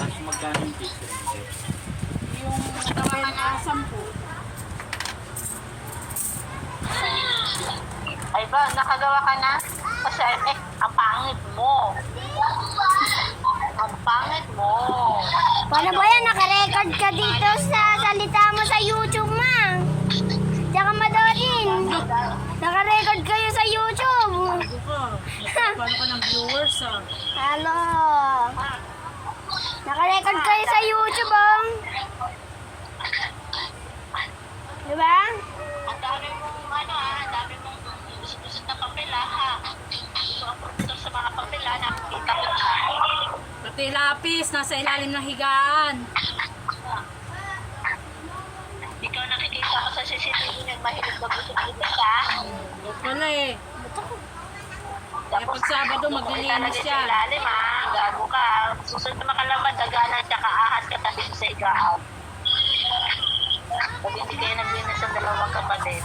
Magkano yung piso? Yung nagawa ka na 10. Ay ba, nakagawa ka na? Kasi, ang pangit mo. Ang pangit mo. Paano ba yan? Nakarecord ka dito sa salita mo sa YouTube, ma. Tsaka Madorin. Nakarecord kayo sa YouTube. Paano ka ng viewers ah? Halo. Nakarecord kayo sa YouTube, oh. Diba? Ang dami mong, ang dami mong gusto na papel, ha? Gusto ang produktor sa mga papel, nakikita ko na. Pati lapis, nasa ilalim ng higaan. Ikaw nakikita ko sa CCTV nagmahilig mag-usap-usap, ha? Huwag pala eh. Kaya pag Sabado, maglilinis siya. siya. Sa ilalim, ha? Gago ka. Susunod na makalamad, daganan siya, kaahas ka tabi sa igaaw. Pag hindi kayo naglinis ang dalawang kapatid.